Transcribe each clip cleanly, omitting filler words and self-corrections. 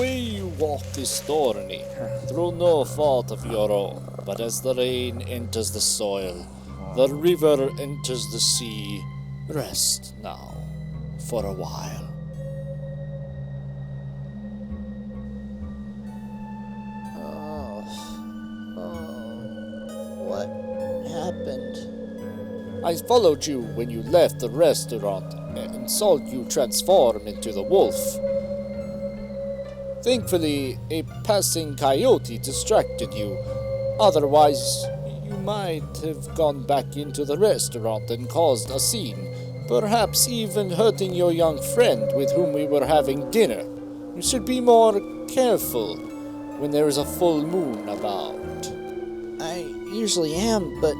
way you walk is thorny, through no fault of your own. But as the rain enters the soil, the river enters the sea. Rest now, for a while. What happened? I followed you when you left the restaurant and saw you transform into the wolf. Thankfully, a passing coyote distracted you. Otherwise, you might have gone back into the restaurant and caused a scene, perhaps even hurting your young friend with whom we were having dinner. You should be more careful when there is a full moon about. I usually am, but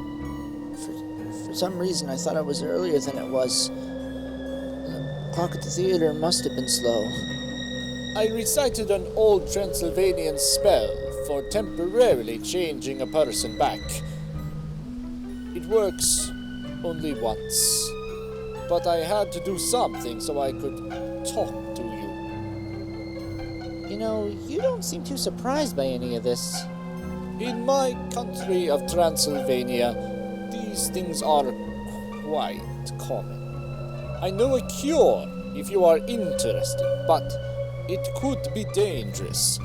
for some reason I thought it was earlier than it was. The clock at the theater must have been slow. I recited an old Transylvanian spell for temporarily changing a person back. It works only once, but I had to do something so I could talk to you. You know, you don't seem too surprised by any of this. In my country of Transylvania, these things are quite common. I know a cure if you are interested, but it could be dangerous,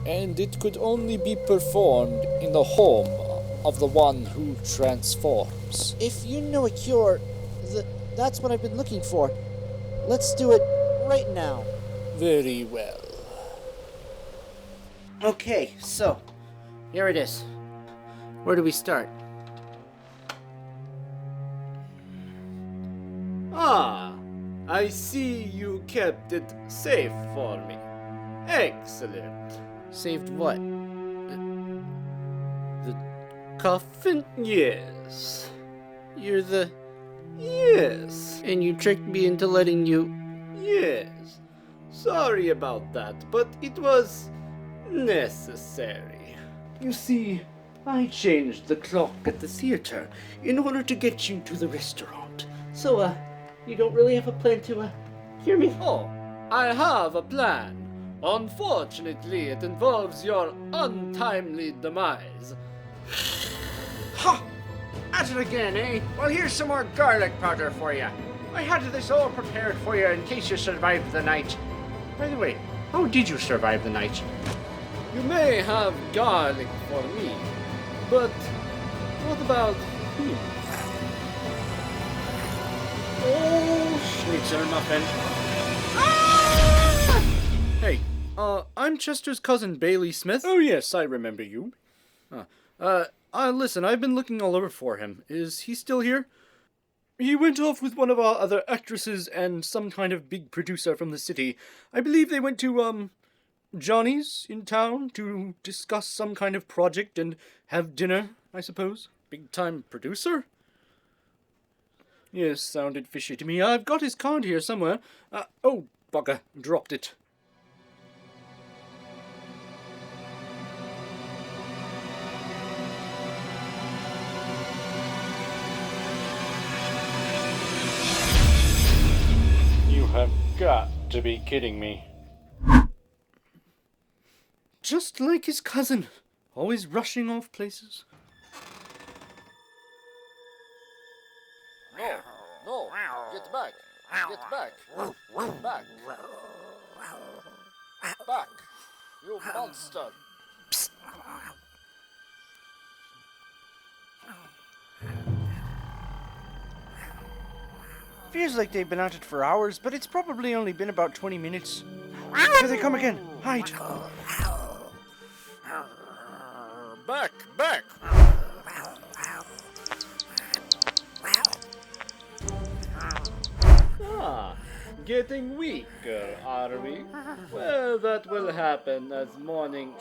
and it could only be performed in the home of the one who transforms. If you know a cure, that's what I've been looking for. Let's do it right now. Very well. Okay, so, here it is. Where do we start? Ah, I see you kept it safe for me. Excellent. Saved what? The coffin? Yes. You're the... Yes. And you tricked me into letting you... Yes. Sorry about that, but it was necessary. You see, I changed the clock at the theater in order to get you to the restaurant. So, you don't really have a plan to, cure me? Oh, I have a plan. Unfortunately, it involves your untimely demise. Ha! At it again, eh? Well, here's some more garlic powder for you. I had this all prepared for you in case you survived the night. By the way, how did you survive the night? You may have garlic for me, but what about you? Oh, schnitzel muffin. Hey, I'm Chester's cousin, Bailey Smith. Oh yes, I remember you. Listen, I've been looking all over for him. Is he still here? He went off with one of our other actresses and some kind of big producer from the city. I believe they went to, Johnny's in town to discuss some kind of project and have dinner, I suppose. Big-time producer? Yes, sounded fishy to me. I've got his card here somewhere. Oh, bugger, dropped it. You have got to be kidding me. Just like his cousin, always rushing off places. No, get back, back. Back, you monster. Feels like they've been at it for hours, but it's probably only been about 20 minutes. Here they come again. Hide. Back. Ah, getting weaker, are we? Well, that will happen as morning...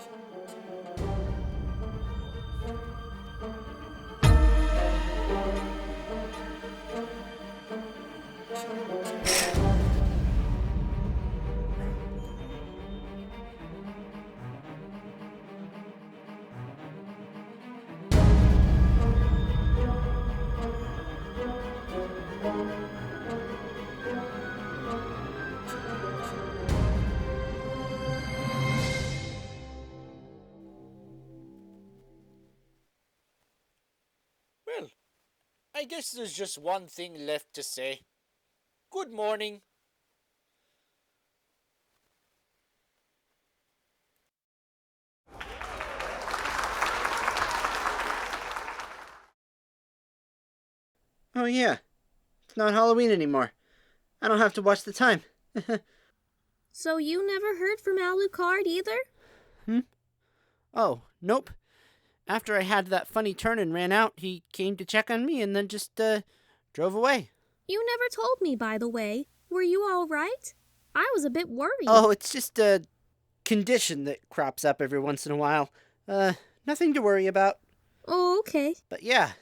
I guess there's just one thing left to say. Good morning. Oh, yeah. It's not Halloween anymore. I don't have to watch the time. So you never heard from Alucard either? Oh, nope. After I had that funny turn and ran out, he came to check on me and then just, drove away. You never told me, by the way. Were you all right? I was a bit worried. Oh, it's just a condition that crops up every once in a while. Nothing to worry about. Oh, okay. But yeah,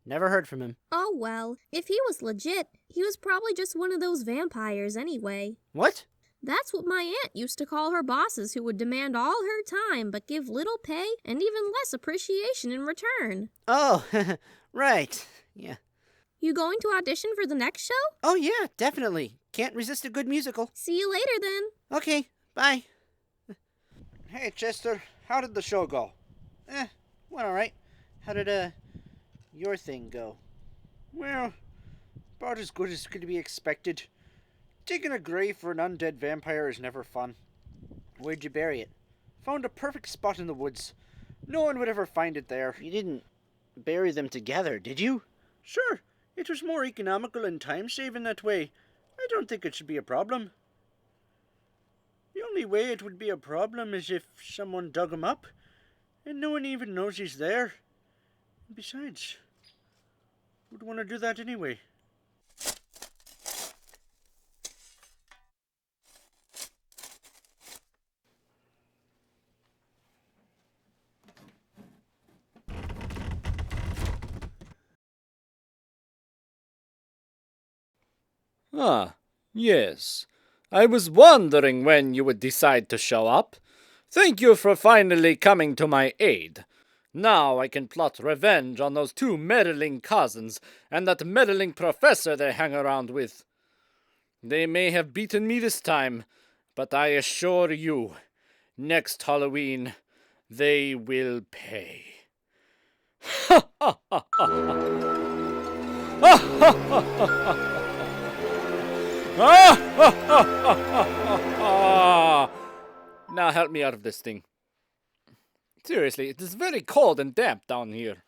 never heard from him. Oh, well, if he was legit, he was probably just one of those vampires anyway. What? That's what my aunt used to call her bosses who would demand all her time but give little pay and even less appreciation in return. Oh, right. Yeah. You going to audition for the next show? Oh, yeah, definitely. Can't resist a good musical. See you later then. Okay, bye. Hey, Chester, how did the show go? Went all right. How did, your thing go? Well, about as good as could be expected. Digging a grave for an undead vampire is never fun. Where'd you bury it? Found a perfect spot in the woods. No one would ever find it there. You didn't bury them together, did you? Sure. It was more economical and time-saving that way. I don't think it should be a problem. The only way it would be a problem is if someone dug him up, and no one even knows he's there. Besides, who'd want to do that anyway? Ah, yes. I was wondering when you would decide to show up. Thank you for finally coming to my aid. Now I can plot revenge on those two meddling cousins and that meddling professor they hang around with. They may have beaten me this time, but I assure you, next Halloween, they will pay. Ha ha ha ha ha ha ha ha. Now help me out of this thing. Seriously, it is very cold and damp down here.